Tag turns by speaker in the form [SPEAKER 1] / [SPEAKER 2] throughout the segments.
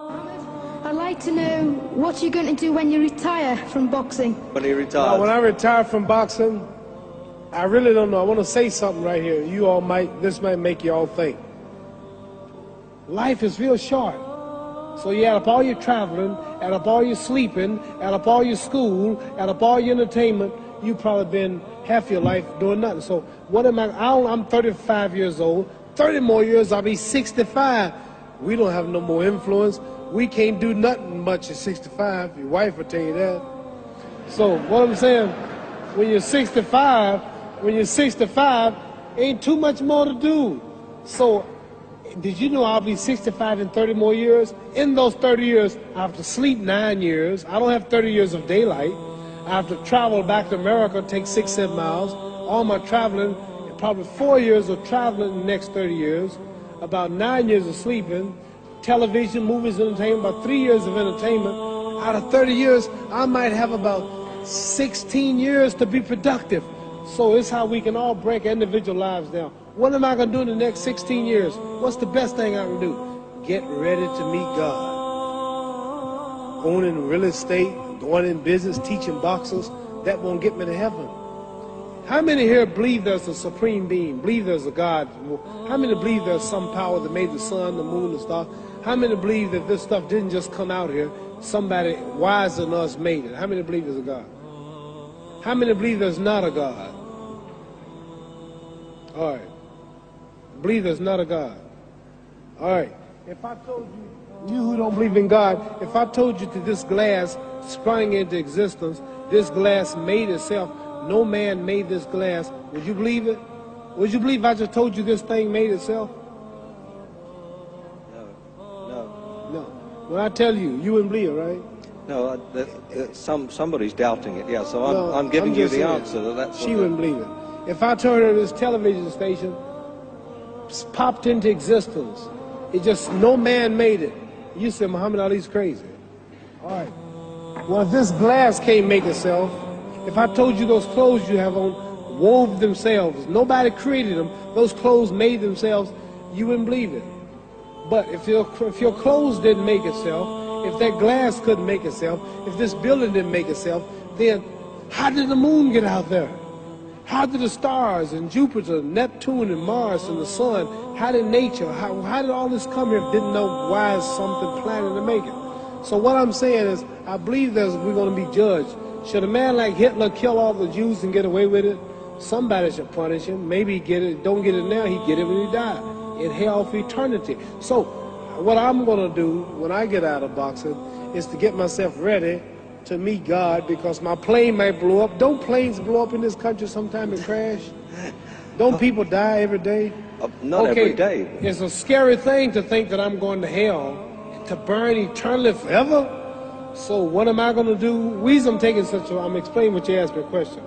[SPEAKER 1] I'd like to know what you're going to do when you retire from boxing.
[SPEAKER 2] When he retires?
[SPEAKER 3] Now, when I retire from boxing, I really don't know. I want to say something right here. This might make you all think. Life is real short. So you add up all your traveling, add up all your sleeping, add up all your school, add up all your entertainment, you've probably been half your life doing nothing. So what am I'm 35 years old. 30 more years, I'll be 65. We don't have no more influence. We can't do nothing much at 65. Your wife will tell you that. So what I'm saying, when you're 65, ain't too much more to do. So did you know I'll be 65 in 30 more years? In those 30 years, I have to sleep 9 years. I don't have 30 years of daylight. I have to travel back to America, take 6-7 miles. All my traveling, probably 4 years of traveling in the next 30 years, about 9 years of sleeping, television, movies, entertainment, about 3 years of entertainment. Out of 30 years, I might have about 16 years to be productive. So it's how we can all break individual lives down. What am I going to do in the next 16 years? What's the best thing I can do? Get ready to meet God. Owning real estate, going in business, teaching boxers, that won't get me to heaven. How many here believe there's a supreme being, believe there's a God? How many believe there's some power that made the sun, the moon, the stars? How many believe that this stuff didn't just come out here? Somebody wiser than us made it. How many believe there's a God? How many believe there's not a God? All right. Believe there's not a God. All right. If I told you who don't believe in God, if I told you that this glass sprang into existence, this glass made itself, no man made this glass, would you believe it? Would you believe I just told you this thing made itself? No. When I tell you, you wouldn't believe it, right?
[SPEAKER 2] No, somebody's doubting it, yeah, so I'm giving you the answer. That's
[SPEAKER 3] she wouldn't believe it. If I told her this television station popped into existence, it just, no man made it, you said Muhammad Ali's crazy. All right. Well, if this glass can't make itself, if I told you those clothes you have on wove themselves, nobody created them, those clothes made themselves, you wouldn't believe it. But if your clothes didn't make itself, if that glass couldn't make itself, if this building didn't make itself, then how did the moon get out there? How did the stars and Jupiter, Neptune and Mars and the sun, how did nature, how did all this come here if didn't know why is something planning to make it? So what I'm saying is, I believe we're going to be judged. Should a man like Hitler kill all the Jews and get away with it? Somebody should punish him. Maybe he get it, don't get it now, he get it when he died. In hell for eternity. So what I'm going to do when I get out of boxing is to get myself ready to meet God, because my plane might blow up. Don't planes blow up in this country sometime and crash? Don't people die every day?
[SPEAKER 2] Not every day.
[SPEAKER 3] It's a scary thing to think that I'm going to hell to burn eternally forever. So what am I going to do? The reason I'm taking I'm explaining what you asked me a question.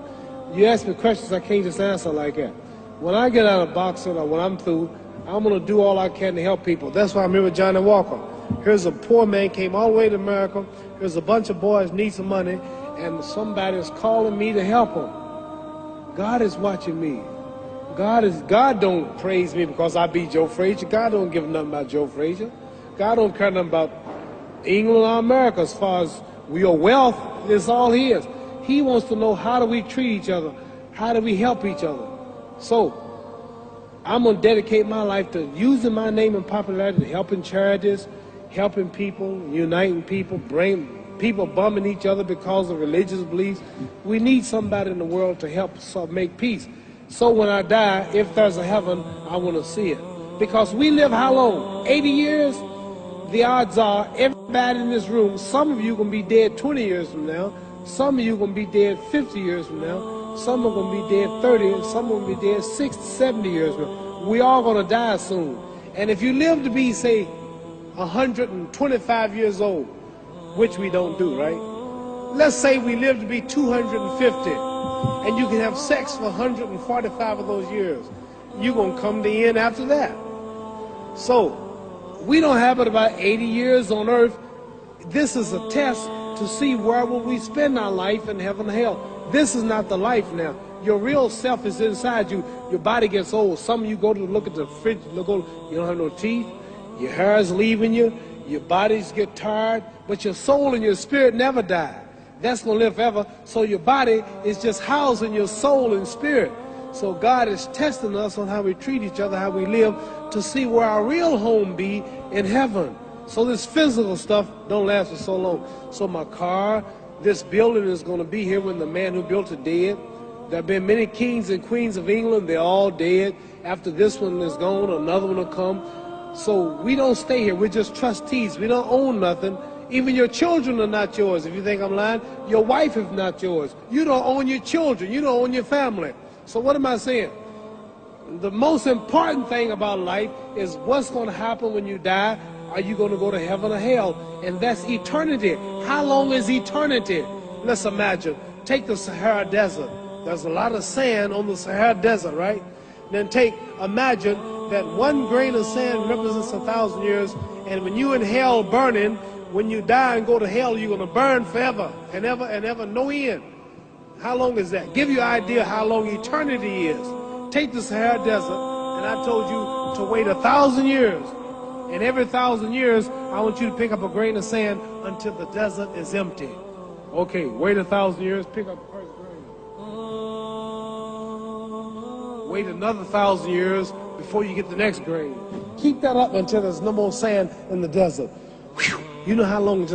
[SPEAKER 3] You ask me questions I can't just answer like that. When I get out of boxing or when I'm through, I'm going to do all I can to help people. That's why I'm here with Johnny Walker. Here's a poor man, came all the way to America. Here's a bunch of boys need some money, and somebody is calling me to help them. God is watching me. God don't praise me because I beat Joe Frazier. God don't give nothing about Joe Frazier. God don't care nothing about England or America as far as your wealth is all his. He wants to know, how do we treat each other? How do we help each other? So I'm going to dedicate my life to using my name and popularity, helping charities, helping people, uniting people, bring people bumming each other because of religious beliefs. We need somebody in the world to help make peace. So when I die, if there's a heaven, I want to see it. Because we live how long? 80 years? The odds are everybody in this room, some of you are going to be dead 20 years from now, some of you are going to be dead 50 years from now, some are going to be dead 30, and some are going to be dead 60, 70 years from now. We all going to die soon. And if you live to be, say, 125 years old, which we don't do, right? Let's say we live to be 250, and you can have sex for 145 of those years. You're going to come to the end after that. So we don't have but about 80 years on earth. This is a test to see where will we spend our life in heaven and hell. This is not the life now. Your real self is inside you. Your body gets old. Some of you go to look at the fridge, you don't have no teeth. Your hair is leaving you. Your bodies get tired, but your soul and your spirit never die. That's going to live forever. So your body is just housing your soul and spirit. So God is testing us on how we treat each other, how we live, to see where our real home be in heaven. So this physical stuff don't last for so long. So my car, this building is going to be here when the man who built it dead. There have been many kings and queens of England. They're all dead. After this one is gone, another one will come. So we don't stay here. We're just trustees. We don't own nothing. Even your children are not yours. If you think I'm lying, your wife is not yours. You don't own your children. You don't own your family. So what am I saying? The most important thing about life is what's going to happen when you die. Are you going to go to heaven or hell? And that's eternity. How long is eternity? Let's imagine. Take the Sahara Desert. There's a lot of sand on the Sahara Desert, right? Then imagine that 1 grain of sand represents 1,000 years, and when you in hell burning, when you die and go to hell, you're going to burn forever and ever and ever, no end. How long is that? Give you an idea how long eternity is. Take the Sahara Desert, and I told you to wait 1,000 years. And every 1,000 years, I want you to pick up a grain of sand until the desert is empty. Okay, wait 1,000 years, pick up the first grain. Wait another 1,000 years before you get the next grain. Keep that up until there's no more sand in the desert. Whew. You know how long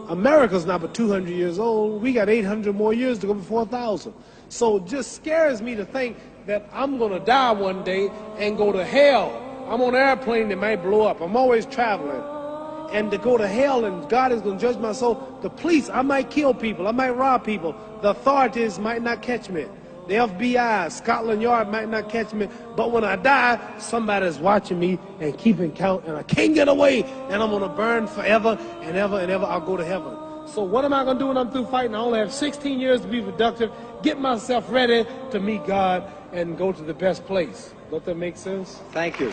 [SPEAKER 3] America's not but 200 years old. We got 800 more years to go before 1,000. So it just scares me to think that I'm going to die one day and go to hell. I'm on an airplane that might blow up. I'm always traveling. And to go to hell and God is going to judge my soul. The police, I might kill people. I might rob people. The authorities might not catch me. The FBI, Scotland Yard might not catch me. But when I die, somebody's watching me and keeping count. And I can't get away. And I'm going to burn forever and ever and ever. I'll go to heaven. So what am I going to do when I'm through fighting? I only have 16 years to be productive. Get myself ready to meet God and go to the best place. Don't that make sense?
[SPEAKER 2] Thank you.